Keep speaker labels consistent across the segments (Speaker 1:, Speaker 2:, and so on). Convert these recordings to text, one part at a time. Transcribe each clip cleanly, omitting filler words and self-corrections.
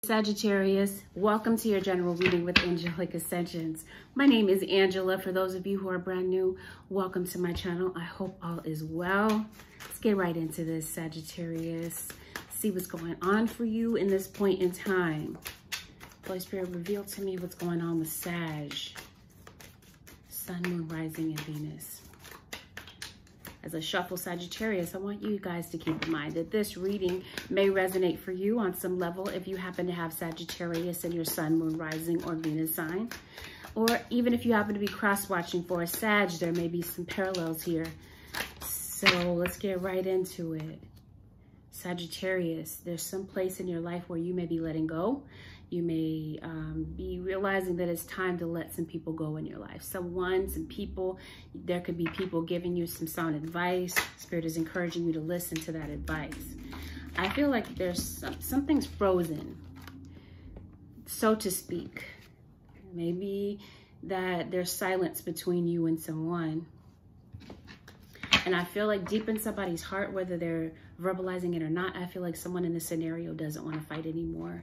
Speaker 1: Sagittarius, welcome to your general reading with Angelic Ascensions. My name is Angela. For those of you who are brand new, welcome to my channel. I hope all is well. Let's get right into this, Sagittarius. See what's going on for you in this point in time. Holy Spirit, reveal to me what's going on with Sag, Sun, Moon, Rising, and Venus. As I shuffle Sagittarius, I want you guys to keep in mind that this reading may resonate for you on some level if you happen to have Sagittarius in your Sun, Moon, Rising, or Venus sign. Or even if you happen to be cross-watching for a Sag, there may be some parallels here. So let's get right into it. Sagittarius, there's some place in your life where you may be letting go. You may be realizing that it's time to let some people go in your life. Some people, there could be people giving you some sound advice. Spirit is encouraging you to listen to that advice. I feel like there's something's frozen, so to speak. Maybe that there's silence between you and someone. And I feel like deep in somebody's heart, whether they're verbalizing it or not, I feel like someone in this scenario doesn't want to fight anymore.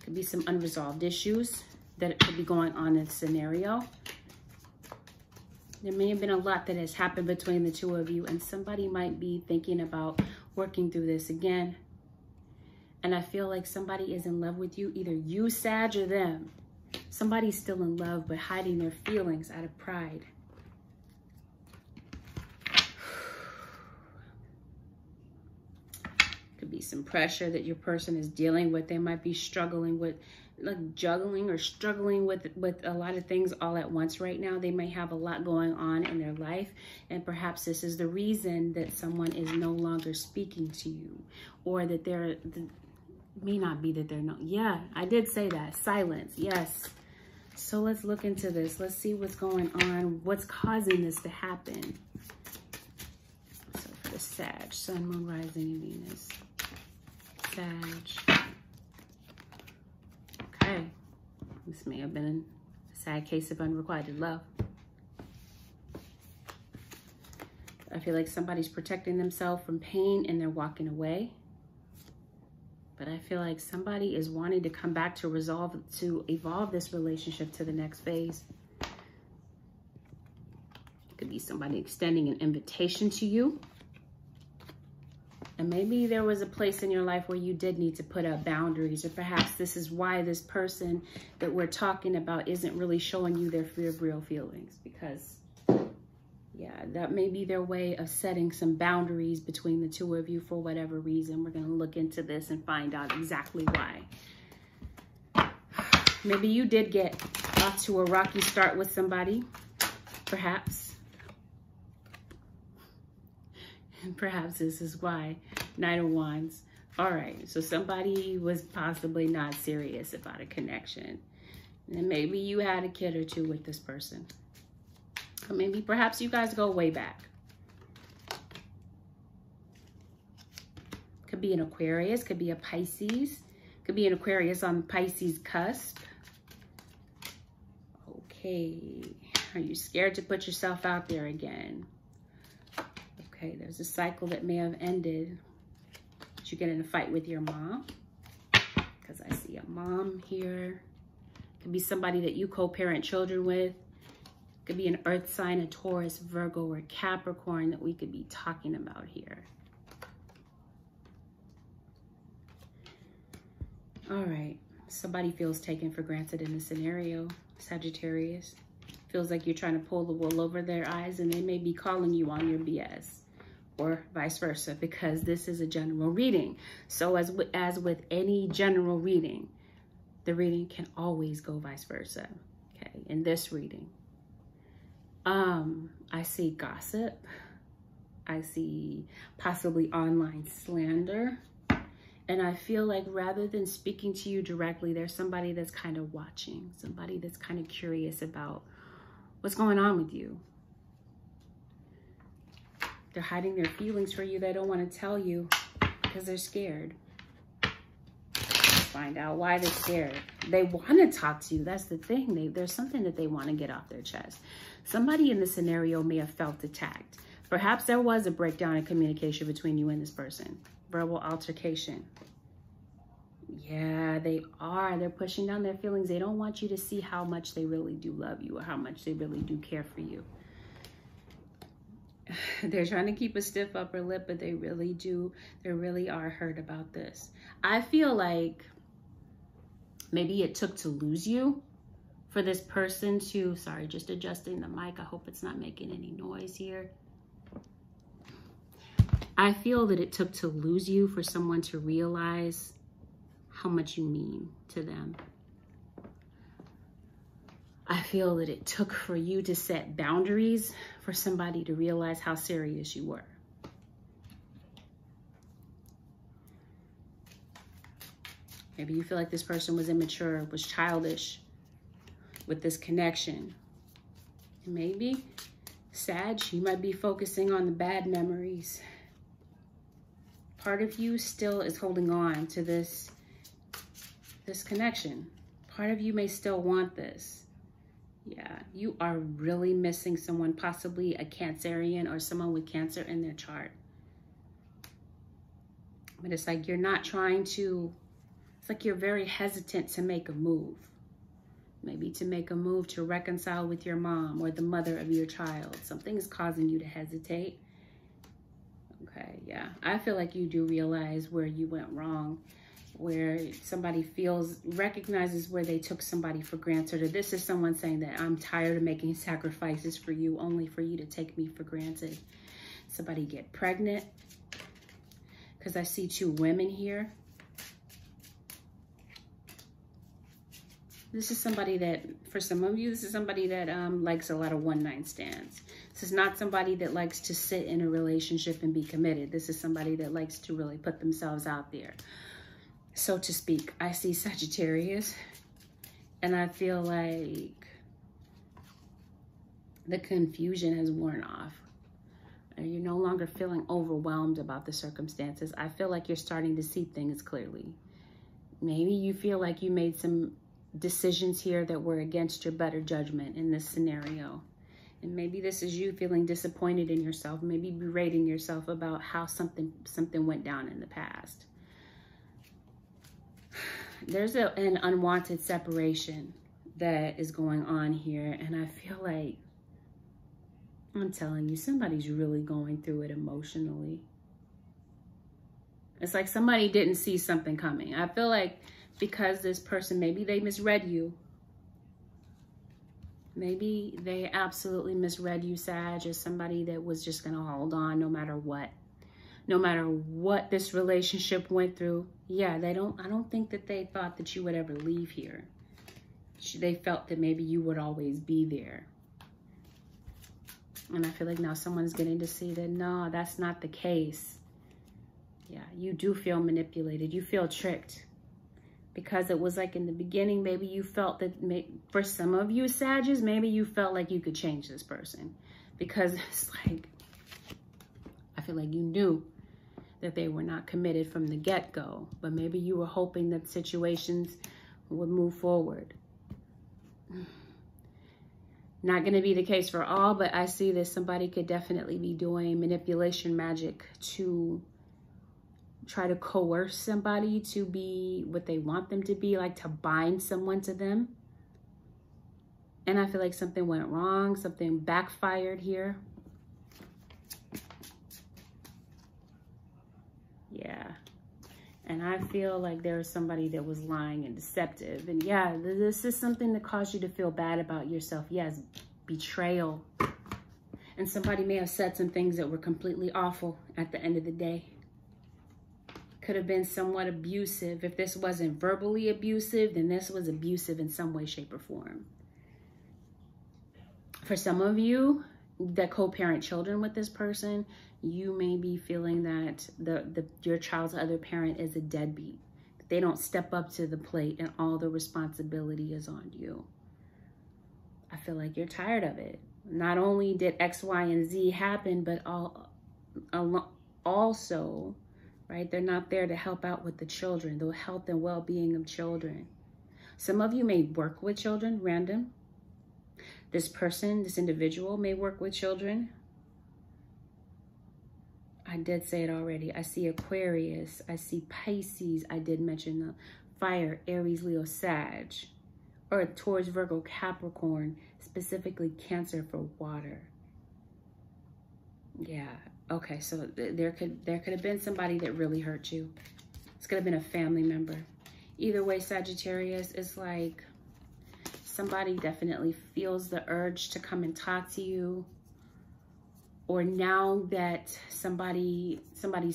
Speaker 1: Could be some unresolved issues that could be going on in the scenario. There may have been a lot that has happened between the two of you, and somebody might be thinking about working through this again. And I feel like somebody is in love with you, either you, Sag, or them. Somebody's still in love, but hiding their feelings out of pride. Be some pressure that your person is dealing with. They might be struggling with, like, juggling or struggling with a lot of things all at once right now. They may have a lot going on in their life, and perhaps this is the reason that someone is no longer speaking to you, or that they're may not be that they're not. Yeah, I did say that. Silence. Yes. So let's look into this. Let's see what's going on. What's causing this to happen? So for the Sag, Sun, Moon, Rising, and Venus. Sag. Okay. This may have been a sad case of unrequited love. I feel like somebody's protecting themselves from pain and they're walking away. But I feel like somebody is wanting to come back to evolve this relationship to the next phase. It could be somebody extending an invitation to you. And maybe there was a place in your life where you did need to put up boundaries, or perhaps this is why this person that we're talking about isn't really showing you their real feelings, because, yeah, that may be their way of setting some boundaries between the two of you for whatever reason. We're going to look into this and find out exactly why. Maybe you did get off to a rocky start with somebody, perhaps. And perhaps this is why. Knight of Wands. All right, so somebody was possibly not serious about a connection. And maybe you had a kid or two with this person. Or maybe perhaps you guys go way back. Could be an Aquarius, could be a Pisces. Could be an Aquarius on Pisces cusp. Okay, are you scared to put yourself out there again? Okay, there's a cycle that may have ended. Did you get in a fight with your mom? Because I see a mom here. Could be somebody that you co-parent children with. Could be an earth sign, a Taurus, Virgo, or Capricorn that we could be talking about here. All right, somebody feels taken for granted in this scenario, Sagittarius. Feels like you're trying to pull the wool over their eyes, and they may be calling you on your BS. Or vice versa, because this is a general reading. So as with any general reading, the reading can always go vice versa. Okay, in this reading, I see gossip. I see possibly online slander. And I feel like rather than speaking to you directly, there's somebody that's kind of watching, somebody that's kind of curious about what's going on with you. They're hiding their feelings for you. They don't want to tell you because they're scared. Find out why they're scared. They want to talk to you. That's the thing. There's something that they want to get off their chest. Somebody in the scenario may have felt attacked. Perhaps there was a breakdown in communication between you and this person. Verbal altercation. Yeah, they are. They're pushing down their feelings. They don't want you to see how much they really do love you or how much they really do care for you. They're trying to keep a stiff upper lip, but they really do. They really are hurt about this. I feel like maybe it took to lose you for this person to, sorry, just adjusting the mic. I hope it's not making any noise here. I feel that it took to lose you for someone to realize how much you mean to them. I feel that it took for you to set boundaries for somebody to realize how serious you were. Maybe you feel like this person was immature, was childish with this connection. And maybe, Sag, you might be focusing on the bad memories. Part of you still is holding on to this connection. Part of you may still want this. Yeah, you are really missing someone, possibly a Cancerian or someone with Cancer in their chart. But it's like you're not trying to, it's like you're very hesitant to make a move. Maybe to make a move to reconcile with your mom or the mother of your child. Something is causing you to hesitate. Okay, yeah. I feel like you do realize where you went wrong, where somebody recognizes where they took somebody for granted, or this is someone saying that I'm tired of making sacrifices for you only for you to take me for granted. Somebody get pregnant, because I see 2 women here. This is somebody that, for some of you, this is somebody that likes a lot of one-night stands. This is not somebody that likes to sit in a relationship and be committed. This is somebody that likes to really put themselves out there, so to speak. I see Sagittarius, and I feel like the confusion has worn off. You're no longer feeling overwhelmed about the circumstances. I feel like you're starting to see things clearly. Maybe you feel like you made some decisions here that were against your better judgment in this scenario. And maybe this is you feeling disappointed in yourself, maybe berating yourself about how something went down in the past. There's an unwanted separation that is going on here, and I feel like, I'm telling you, somebody's really going through it emotionally. It's like somebody didn't see something coming. I feel like because this person, maybe they misread you. Maybe they absolutely misread you, Sag, as somebody that was just going to hold on no matter what. No matter what this relationship went through. Yeah, I don't think that they thought that you would ever leave here. They felt that maybe you would always be there. And I feel like now someone's getting to see that, no, that's not the case. Yeah, you do feel manipulated. You feel tricked. Because it was like in the beginning, maybe you felt that, for some of you Sagittarius, maybe you felt like you could change this person. Because it's like, I feel like you knew that they were not committed from the get-go. But maybe you were hoping that situations would move forward. Not going to be the case for all, but I see that somebody could definitely be doing manipulation magic to try to coerce somebody to be what they want them to be, like to bind someone to them. And I feel like something went wrong, something backfired here. Yeah. And I feel like there was somebody that was lying and deceptive. And yeah, this is something that caused you to feel bad about yourself. Yes, betrayal. And somebody may have said some things that were completely awful at the end of the day. Could have been somewhat abusive. If this wasn't verbally abusive, then this was abusive in some way, shape, or form. For some of you that co-parent children with this person, you may be feeling that your child's other parent is a deadbeat. They don't step up to the plate and all the responsibility is on you. I feel like you're tired of it. Not only did X, Y, and Z happen, but also, right, they're not there to help out with the children, the health and well-being of children. Some of you may work with children, random. This person, this individual may work with children. I did say it already. I see Aquarius. I see Pisces. I did mention the fire, Aries, Leo, Sag. Earth, Taurus, Virgo, Capricorn, specifically Cancer for water. Yeah, okay, so there could have been somebody that really hurt you. It's could have been a family member. Either way, Sagittarius, it's like somebody definitely feels the urge to come and talk to you. Or now that somebody's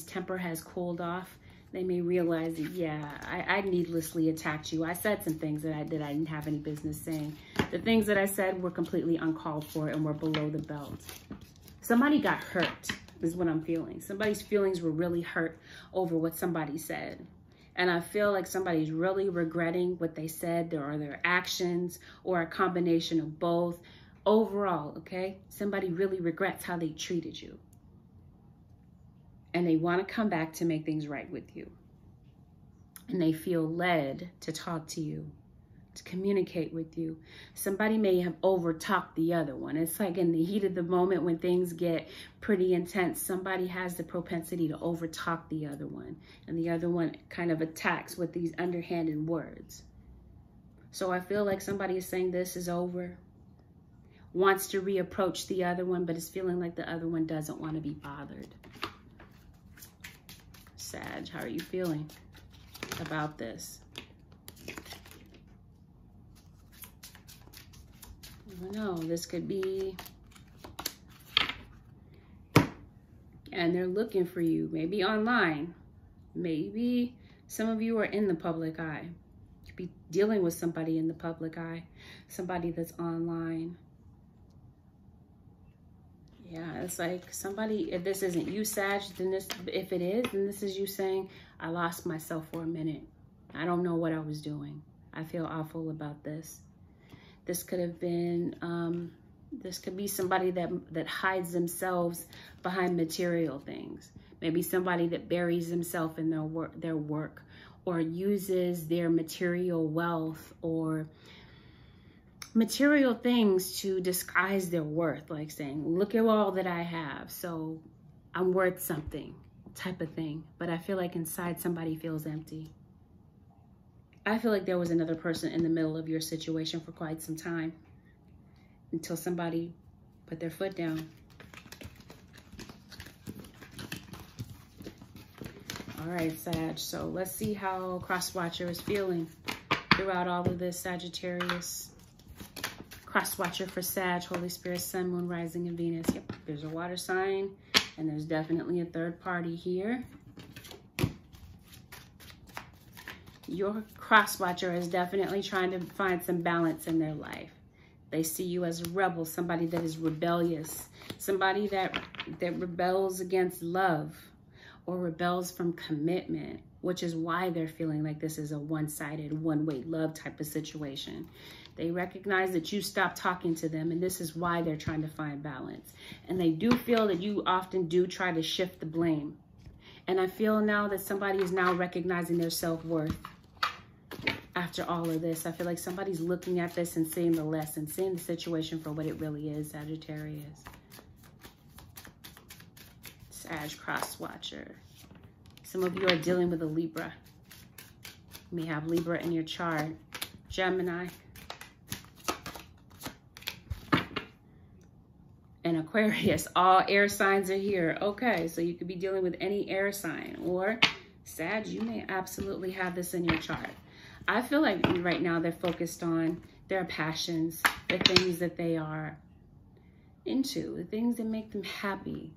Speaker 1: temper has cooled off, they may realize that, yeah, I needlessly attacked you. I said some things that I didn't have any business saying. The things that I said were completely uncalled for and were below the belt. Somebody got hurt, is what I'm feeling. Somebody's feelings were really hurt over what somebody said. And I feel like somebody's really regretting what they said, or their actions, or a combination of both. Overall, okay, somebody really regrets how they treated you. And they want to come back to make things right with you. And they feel led to talk to you, to communicate with you. Somebody may have over-talked the other one. It's like in the heat of the moment when things get pretty intense, somebody has the propensity to over-talk the other one. And the other one kind of attacks with these underhanded words. So I feel like somebody is saying this is over, wants to reapproach the other one, but is feeling like the other one doesn't want to be bothered. Sag, how are you feeling about this? I don't know. This could be, and they're looking for you, maybe online. Maybe some of you are in the public eye. You could be dealing with somebody in the public eye, somebody that's online. Yeah, it's like somebody, if this isn't you, Sag, then this, if it is, then this is you saying, I lost myself for a minute. I don't know what I was doing. I feel awful about this. This could have been, this could be somebody that hides themselves behind material things. Maybe somebody that buries themselves in their work, or uses their material wealth or material things to disguise their worth, like saying, look at all that I have, so I'm worth something, type of thing. But I feel like inside somebody feels empty. I feel like there was another person in the middle of your situation for quite some time, until somebody put their foot down. All right, Sag, so let's see how Crosswatcher is feeling throughout all of this, Sagittarius. Crosswatcher for Sag, Holy Spirit, Sun, Moon, Rising, and Venus. Yep, there's a water sign, and there's definitely a third party here. Your Crosswatcher is definitely trying to find some balance in their life. They see you as a rebel, somebody that is rebellious, somebody that rebels against love or rebels from commitment, which is why they're feeling like this is a one-sided, one-way love type of situation. They recognize that you stopped talking to them, and this is why they're trying to find balance. And they do feel that you often do try to shift the blame. And I feel now that somebody is now recognizing their self-worth after all of this. I feel like somebody's looking at this and seeing the lesson, seeing the situation for what it really is, Sagittarius. Sag, Crosswatcher. Some of you are dealing with a Libra. You may have Libra in your chart. Gemini. And Aquarius. All air signs are here. Okay, so you could be dealing with any air sign. Or Sag, you may absolutely have this in your chart. I feel like right now they're focused on their passions, the things that they are into, the things that make them happy.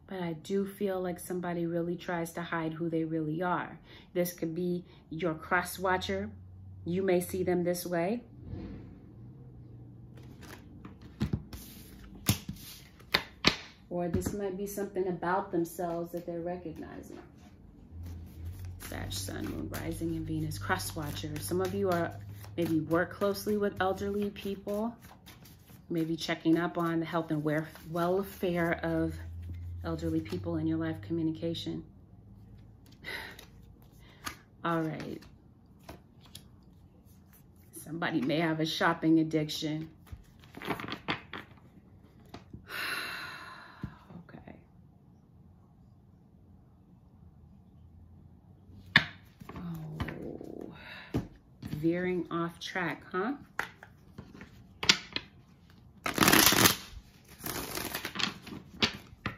Speaker 1: But I do feel like somebody really tries to hide who they really are. This could be your Crosswatcher. You may see them this way. Or this might be something about themselves that they're recognizing. Sag, Sun, Moon, Rising, and Venus. Crosswatcher. Some of you are maybe work closely with elderly people. Maybe checking up on the health and welfare of elderly people in your life, communication. All right. Somebody may have a shopping addiction. Okay. Oh. veering off track, huh?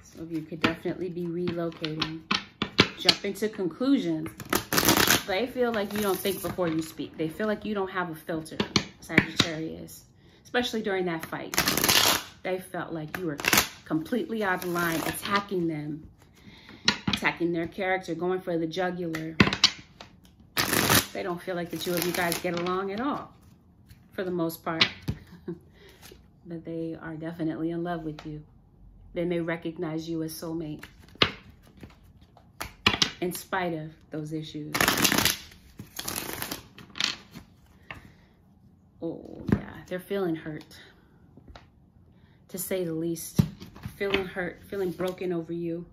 Speaker 1: Some of you could definitely be relocating. Jumping to conclusions. They feel like you don't think before you speak. They feel like you don't have a filter, Sagittarius. Especially during that fight. They felt like you were completely out of line, attacking them. Attacking their character, going for the jugular. They don't feel like the two of you guys get along at all, for the most part. But they are definitely in love with you. They may recognize you as soulmate, in spite of those issues. Oh, yeah, they're feeling hurt, to say the least. Feeling hurt, feeling broken over you,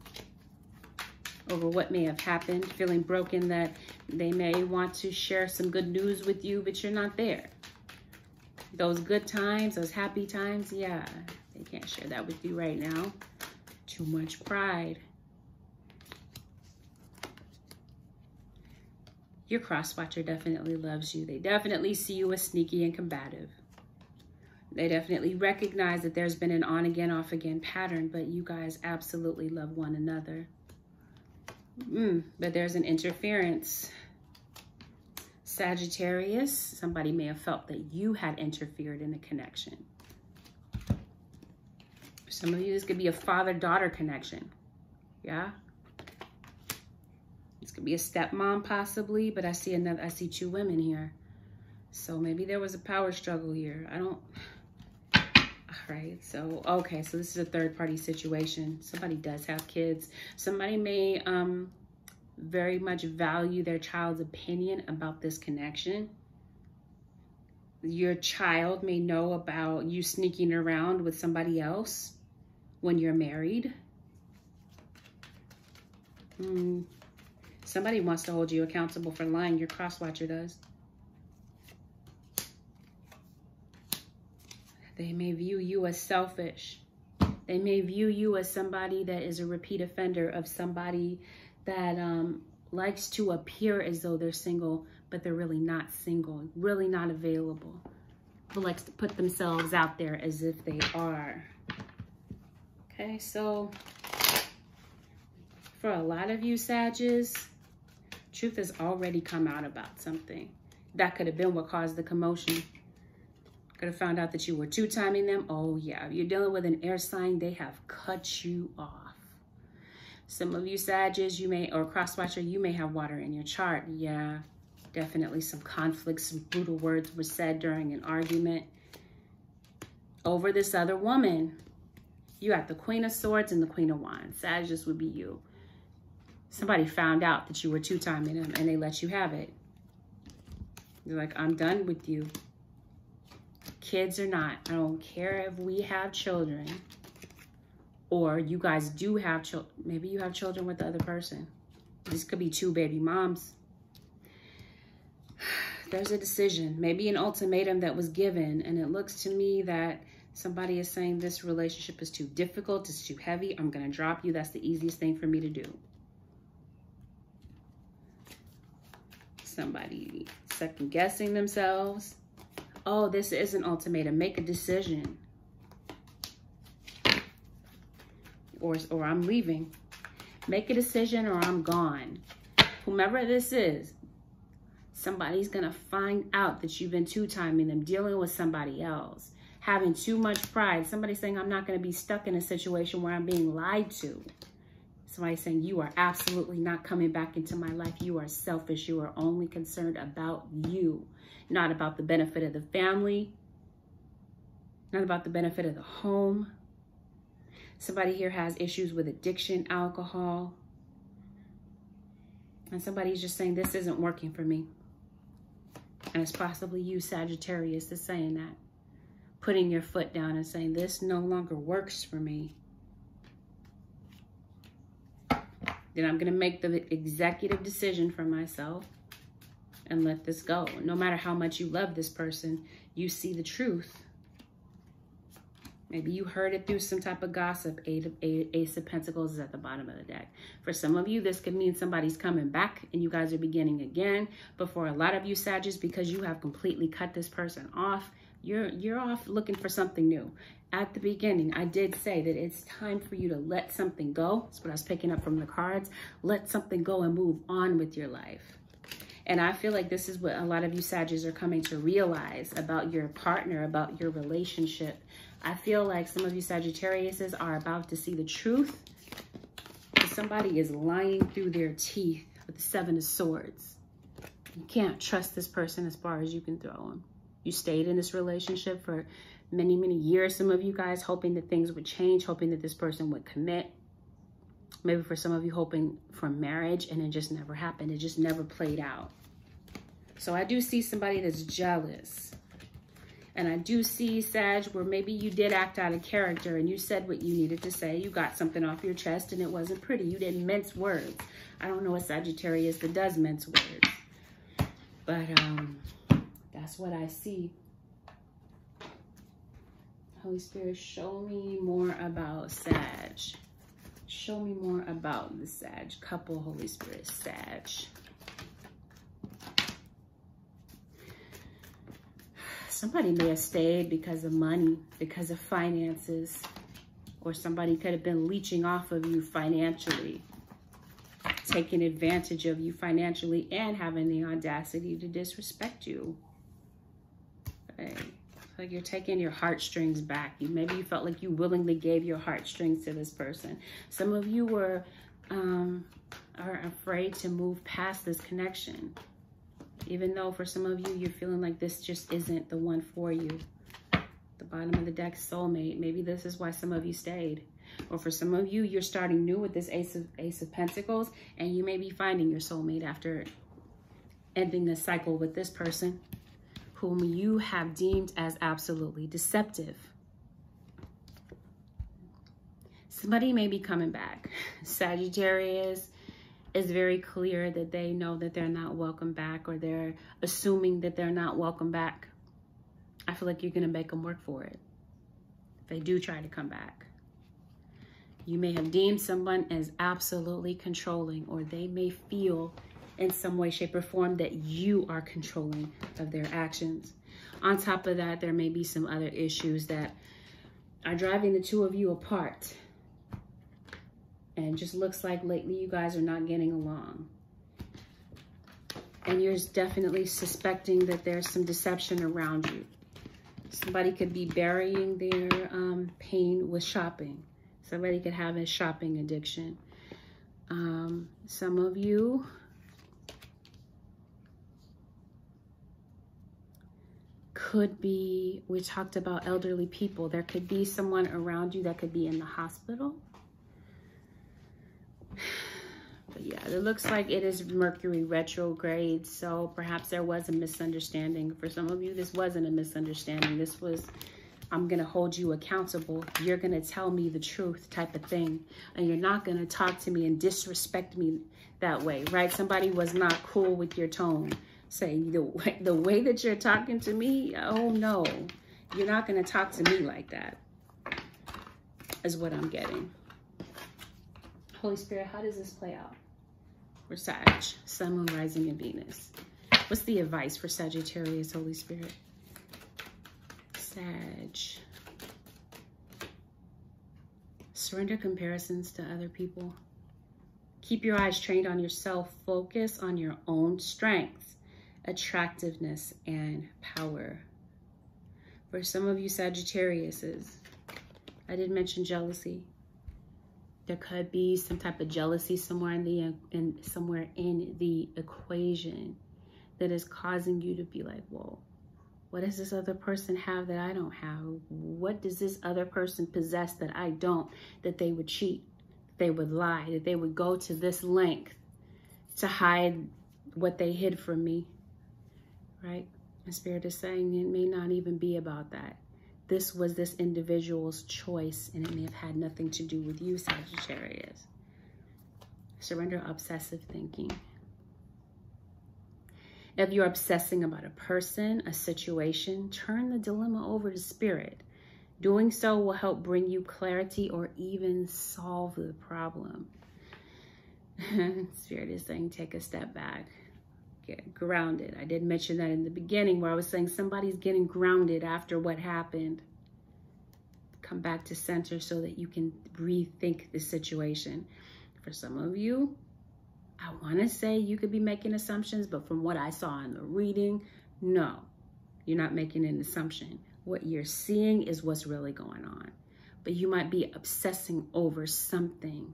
Speaker 1: over what may have happened, feeling broken that they may want to share some good news with you, but you're not there. Those good times, those happy times, yeah, they can't share that with you right now. Too much pride. Your cross-watcher definitely loves you. They definitely see you as sneaky and combative. They definitely recognize that there's been an on-again, off-again pattern, but you guys absolutely love one another. But there's an interference. Sagittarius, somebody may have felt that you had interfered in the connection. For some of you, this could be a father-daughter connection. Yeah? This could be a stepmom possibly, but I see two women here. So maybe there was a power struggle here. Right, so okay, so this is a third-party situation. Somebody does have kids. Somebody may very much value their child's opinion about this connection. Your child may know about you sneaking around with somebody else when you're married. Somebody wants to hold you accountable for lying. Your cross-watcher does. They may view you as selfish. They may view you as somebody that is a repeat offender, of somebody that likes to appear as though they're single, but they're really not single, really not available. But likes to put themselves out there as if they are. Okay, so for a lot of you Sagittarius, truth has already come out about something. That could have been what caused the commotion. Could have found out that you were two-timing them. Oh, yeah. If you're dealing with an air sign, they have cut you off. Some of you Sagittarius, you may, or cross-watcher, you may have water in your chart. Yeah, definitely some conflicts, some brutal words were said during an argument over this other woman. You got the Queen of Swords and the Queen of Wands. Sagittarius would be you. Somebody found out that you were two-timing them and they let you have it. You're like, I'm done with you. Kids or not, I don't care if we have children or you guys do have children. Maybe you have children with the other person. This could be two baby moms. There's a decision, maybe an ultimatum that was given, and it looks to me that somebody is saying this relationship is too difficult, it's too heavy, I'm going to drop you. That's the easiest thing for me to do. Somebody second guessing themselves. Oh, this is an ultimatum. Make a decision. Or I'm leaving. Make a decision or I'm gone. Whomever this is, somebody's going to find out that you've been two-timing them, dealing with somebody else, having too much pride. Somebody saying, I'm not going to be stuck in a situation where I'm being lied to. Somebody saying, you are absolutely not coming back into my life. You are selfish. You are only concerned about you, not about the benefit of the family, not about the benefit of the home. Somebody here has issues with addiction, alcohol. And somebody's just saying, this isn't working for me. And it's possibly you, Sagittarius, that's saying that. Putting your foot down and saying, this no longer works for me. Then I'm going to make the executive decision for myself and let this go. No matter how much you love this person, you see the truth. Maybe you heard it through some type of gossip. Ace of Pentacles is at the bottom of the deck. For some of you, this could mean somebody's coming back and you guys are beginning again. But for a lot of you, Sagittarius, because you have completely cut this person off, you're off looking for something new. At the beginning, I did say that it's time for you to let something go. That's what I was picking up from the cards. Let something go and move on with your life. And I feel like this is what a lot of you Sagittarius are coming to realize about your partner, about your relationship. I feel like some of you Sagittarius are about to see the truth. Somebody is lying through their teeth with the 7 of Swords. You can't trust this person as far as you can throw them. You stayed in this relationship for many, many years. Some of you guys hoping that things would change, hoping that this person would commit. Maybe for some of you hoping for marriage, and it just never happened. It just never played out. So I do see somebody that's jealous. And I do see, Sag, where maybe you did act out of character and you said what you needed to say. You got something off your chest and it wasn't pretty. You didn't mince words. I don't know a Sagittarius that does mince words. But that's what I see. Holy Spirit, show me more about Sag. Show me more about the Sag couple, Holy Spirit, Sag. Somebody may have stayed because of money, because of finances, or somebody could have been leeching off of you financially, taking advantage of you financially, and having the audacity to disrespect you. Okay. Like you're taking your heartstrings back. Maybe you felt like you willingly gave your heartstrings to this person. Some of you are afraid to move past this connection. Even though for some of you, you're feeling like this just isn't the one for you. The bottom of the deck, soulmate. Maybe this is why some of you stayed. Or for some of you, you're starting new with this Ace of Pentacles, and you may be finding your soulmate after ending the cycle with this person whom you have deemed as absolutely deceptive. Somebody may be coming back. Sagittarius is very clear that they know that they're not welcome back, or they're assuming that they're not welcome back. I feel like you're going to make them work for it if they do try to come back. You may have deemed someone as absolutely controlling, or they may feel in some way, shape, or form that you are controlling of their actions. On top of that, there may be some other issues that are driving the two of you apart. And just looks like lately you guys are not getting along. And you're definitely suspecting that there's some deception around you. Somebody could be burying their pain with shopping. Somebody could have a shopping addiction. Some of you could be, we talked about elderly people. There could be someone around you that could be in the hospital. But yeah, it looks like it is Mercury retrograde, so perhaps there was a misunderstanding. For some of you, this wasn't a misunderstanding. This was, I'm going to hold you accountable. You're going to tell me the truth type of thing. And you're not going to talk to me and disrespect me that way, right? Somebody was not cool with your tone. Saying the way that you're talking to me, oh no, you're not going to talk to me like that, is what I'm getting. Holy Spirit, how does this play out for Sag, Sun, Moon, Rising, and Venus? What's the advice for Sagittarius, Holy Spirit? Sag. Surrender comparisons to other people. Keep your eyes trained on yourself. Focus on your own strengths, attractiveness, and power. For some of you Sagittariuses, I did mention jealousy. There could be some type of jealousy somewhere somewhere in the equation that is causing you to be like, whoa, what does this other person have that I don't have? What does this other person possess that I don't? That they would cheat, they would lie, that they would go to this length to hide what they hid from me. Right? The Spirit is saying it may not even be about that. This was this individual's choice, and it may have had nothing to do with you, Sagittarius. Surrender obsessive thinking. If you're obsessing about a person, a situation, turn the dilemma over to Spirit Doing so will help bring you clarity or even solve the problem. Spirit is saying, take a step back. Get grounded. I did mention that in the beginning where I was saying somebody's getting grounded after what happened. Come back to center so that you can rethink the situation. For some of you, I want to say you could be making assumptions, but from what I saw in the reading, no, you're not making an assumption. What you're seeing is what's really going on. But you might be obsessing over something,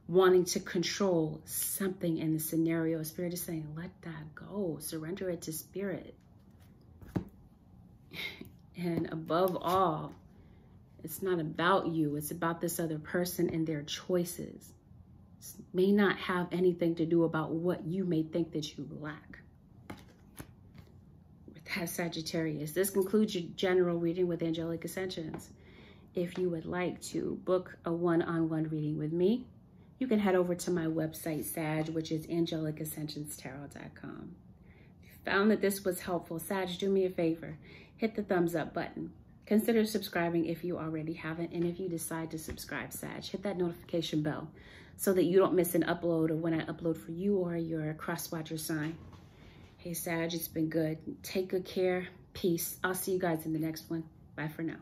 Speaker 1: wanting to control something in the scenario. Spirit is saying, let that go. Surrender it to Spirit. And above all, it's not about you. It's about this other person and their choices. It may not have anything to do about what you may think that you lack. With that, Sagittarius, this concludes your general reading with Angelic Ascensions. If you would like to book a one-on-one reading with me, you can head over to my website, Sag, which is AngelicAscensionsTarot.com. If you found that this was helpful, Sag, do me a favor. Hit the thumbs up button. Consider subscribing if you already haven't. And if you decide to subscribe, Sag, hit that notification bell so that you don't miss an upload of when I upload for you or your cross-watcher sign. Hey, Sag, it's been good. Take good care. Peace. I'll see you guys in the next one. Bye for now.